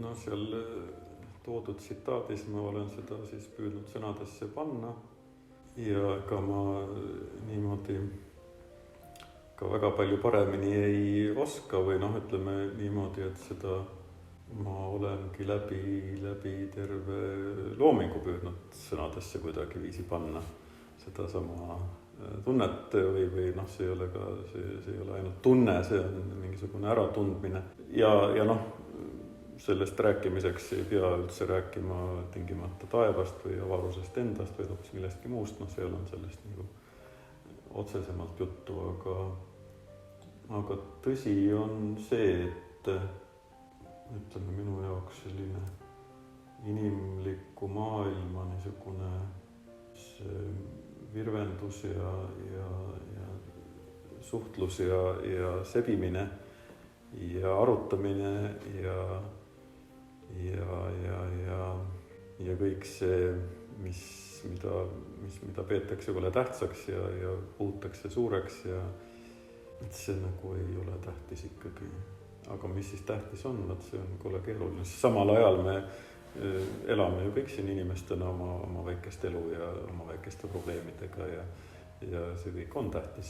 no seal toodud tsitaadis ma olen seda siis püüdnud sõnadesse panna ja ega ma niimoodi ka väga palju paremini ei oska või noh, ütleme niimoodi, et seda ma olengi läbi terve loomingu püüdnud sõnadesse kuidagi viisi panna seda sama tunnet või noh, see ei ole ka, see ei ole ainult tunne, see on mingisugune äratundmine ja noh, sellest rääkimiseks ei pea üldse rääkima tingimata taevast või avarusest endast või hoopis millestki muust, noh, seal on sellest nagu otsesemalt juttu, aga tõsi on see, et ütleme minu jaoks selline inimliku maailma niisugune virvendus ja suhtlus ja sebimine ja arutamine ja kõik see, mida peetakse kole tähtsaks ja puhutakse suureks ja et see nagu ei ole tähtis ikkagi. Aga mis siis tähtis on, et see on kole keeruline. Samal ajal me elame ju kõik siin inimestena oma väikest elu ja oma väikeste probleemidega ja see kõik on tähtis.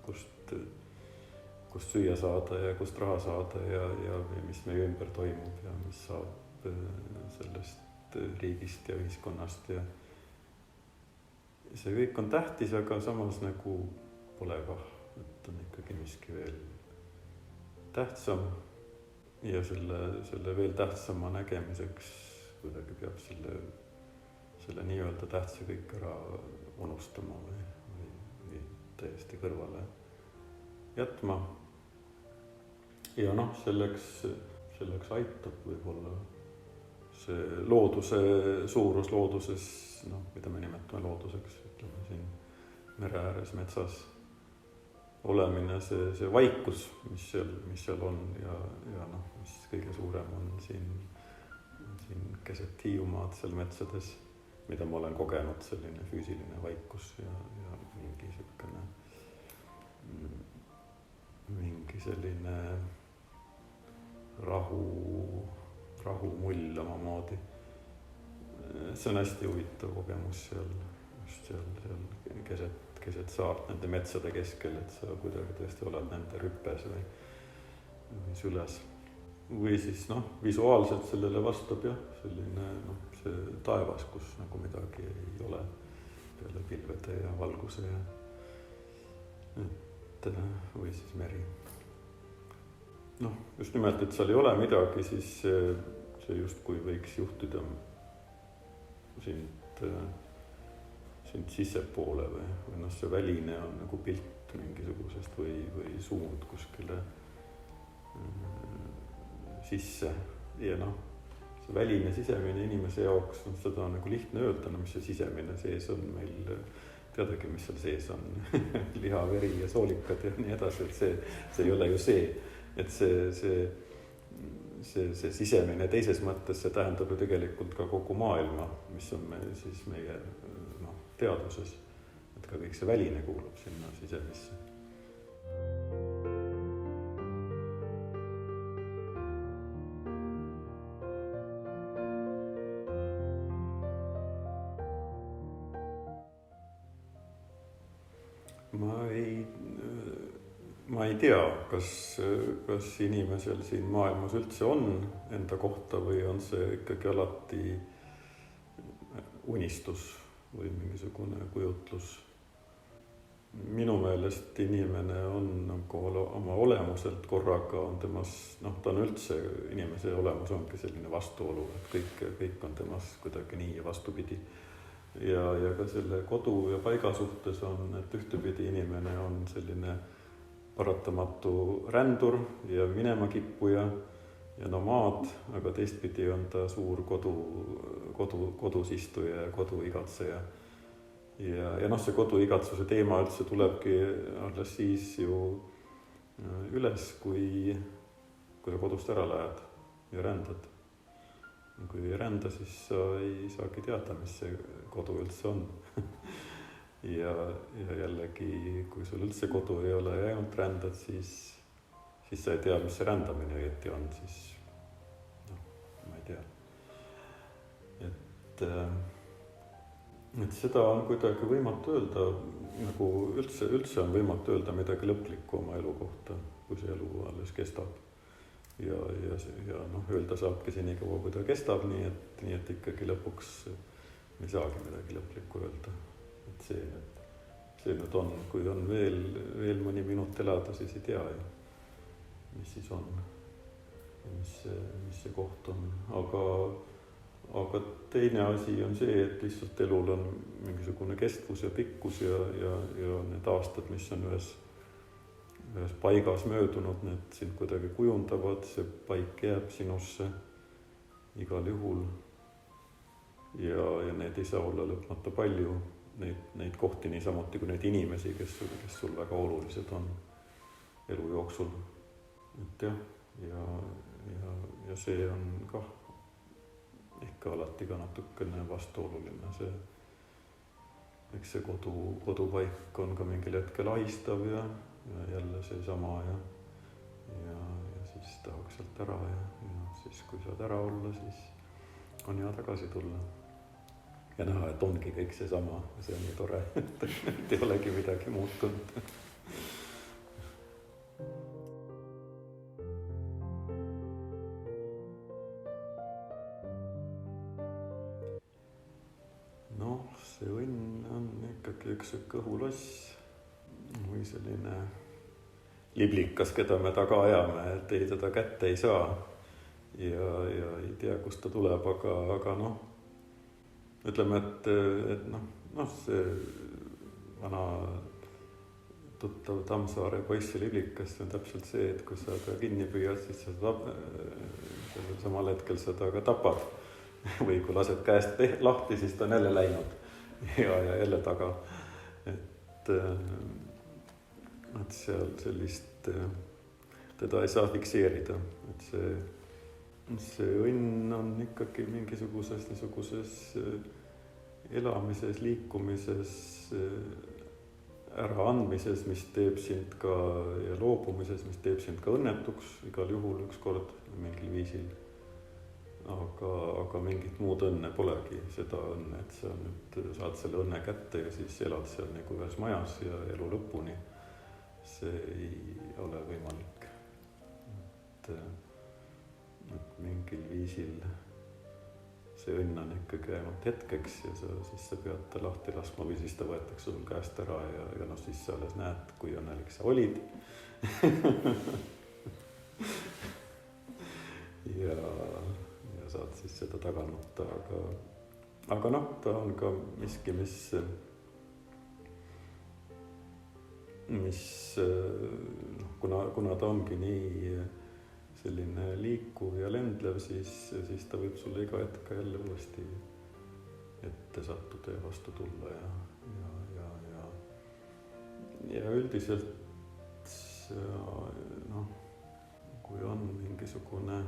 Kust süüa saada ja kust raha saada ja mis meie ümber toimub ja mis saab sellest riigist ja ühiskonnast ja see kõik on tähtis, aga samas nagu pole kah, et on ikkagi miski veel tähtsam ja selle veel tähtsama nägemiseks kuidagi peab selle nii-öelda tähtsa kõik ära unustama või täiesti kõrvale jätma. Ja noh, selleks aitab võib-olla see looduse suurus looduses, noh, mida me nimetame looduseks, ütleme siin mere ääres metsas olemine, see vaikus, mis seal on ja noh, mis kõige suurem on siin keset Hiiumaad seal metsades, mida ma olen kogenud, selline füüsiline vaikus ja mingi selline rahu mull omamoodi. See on hästi huvitav kogemus seal keset saart nende metsade keskel, et sa kuidagi tõesti oled nende rüppes või süles. Või siis noh, visuaalselt sellele vastab jah, selline noh, see taevas, kus nagu midagi ei ole peale pilvede ja valguse ja või siis meri. Noh, just nimelt, et seal ei ole midagi, siis see justkui võiks juhtida sind sissepoole või noh, see väline on nagu pilt mingisugusest või suund kuskile sisse ja noh, see väline sisemine inimese jaoks, seda on nagu lihtne öelda, no mis see sisemine sees on meil, teadagi, mis seal sees on, liha, veri ja soolikad ja nii edasi, et see ei ole ju see, et see sisemine teises mõttes, see tähendab ju tegelikult ka kogu maailma, mis on siis meie teaduses, et ka kõik see väline kuulub sinna sisemisse. Ma ei tea, kas inimesel siin maailmas üldse on enda kohta või on see ikkagi alati unistus või mingisugune kujutlus. Minu meelest inimene on nagu oma olemuselt korraga on temas, noh, ta on üldse, inimese olemus ongi selline vastuolu, et kõik on temas kuidagi nii ja vastupidi. Ja ka selle kodu ja paiga suhtes on, et ühtepidi inimene on selline paratamatu rändur ja minema kippuja ja nomaad, aga teistpidi on ta suur kodus istuja ja kodu igatseja. Ja noh, see kodu igatsuse teema üldse tulebki alles siis ju üles, kui sa kodust ära lähed ja rändad. Kui ei rända, siis sa ei saagi teada, mis see kodu üldse on. Ja jällegi, kui sul üldse kodu ei ole ja ainult rändad, siis sa ei tea, mis see rändamine õieti on, siis et seda on kuidagi võimatu öelda, nagu üldse on võimatu öelda midagi lõplikku oma elu kohta, kui see elu alles kestab. Ja öelda saabki senikaua, kui ta kestab, nii et ikkagi lõpuks ei saagi midagi lõplikku öelda. Et see nüüd on, kui on veel mõni minut elada, siis ei tea ju, mis siis on, mis see koht on. Aga teine asi on see, et lihtsalt elul on mingisugune kestvus ja pikkus ja need aastad, mis on ühes paigas möödunud, need sind kuidagi kujundavad, see paik jääb sinusse igal juhul ja need ei saa olla lõpmata palju, neid kohti niisamuti kui neid inimesi, kes sul väga olulised on elu jooksul. Et jah, ja see on kah ikka alati ka natukene vastuoluline, eks see kodupaik on ka mingil hetkel ahistav ja jälle see sama ja siis tahaks sealt ära ja siis kui saad ära olla, siis on hea tagasi tulla ja näha, et ongi kõik see sama, see on nii tore, et ei olegi midagi muutunud. See õnn on ikkagi üks kõhuloss või selline liblikas, keda me taga ajame, et ei teda kätte ei saa ja ei tea, kust ta tuleb, aga ütleme, et see vana tuttav Tammsaare poissi liblikas on täpselt see, et kui sa ta kinni püüad, siis sa samal hetkel seda ka tapad või kui lased käest lahti, siis ta on jälle läinud ja jälle taga, et seal sellist, teda ei saa fikseerida, et see õnn on ikkagi mingisuguses elamises, liikumises, äraandmises, mis teeb sind ka ja loobumises, mis teeb sind ka õnnetuks igal juhul ükskord mingil viisil. Aga mingit muud õnne polegi, seda õnne, et sa nüüd saad selle õnne kätte ja siis elad seal nagu ühes majas ja elu lõpuni. See ei ole võimalik. Et mingil viisil see õnn on ikkagi ainult hetkeks ja siis sa pead ta lahti laskma või siis ta võetakse sul käest ära ja siis sa alles näed, kui õnnelik sa olid. ja saad siis seda taga nutta, aga ta on ka miski, mis kuna ta ongi nii selline liikuv ja lendlev, siis ta võib sulle iga hetk jälle uuesti ette sattuda ja vastu tulla ja üldiselt kui on mingisugune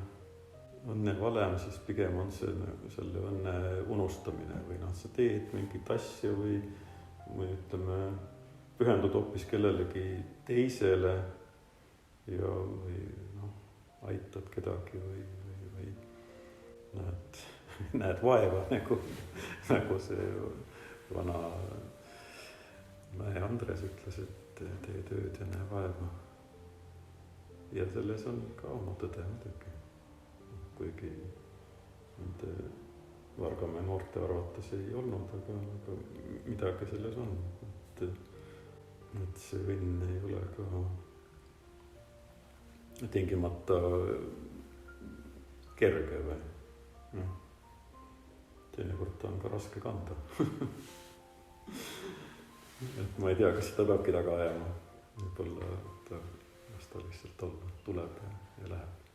õnnevalem, siis pigem on selle õnne unustamine või sa teed mingit asja või ütleme, pühendud hoopis kellelegi teisele ja või aitad kedagi või näed vaeva nagu see vana Mäe Andres ütles, et tee tööd ja näe vaeva. Ja selles on ka oma tõde muidugi. Kuigi nende Vargamäe noorte arvates ei olnud, aga midagi selles on, et see õnn ei ole ka tingimata kerge või teinekord on ka raske kanda. Et ma ei tea, kas seda peabki taga ajama, võib-olla las ta lihtsalt olla, tuleb ja läheb.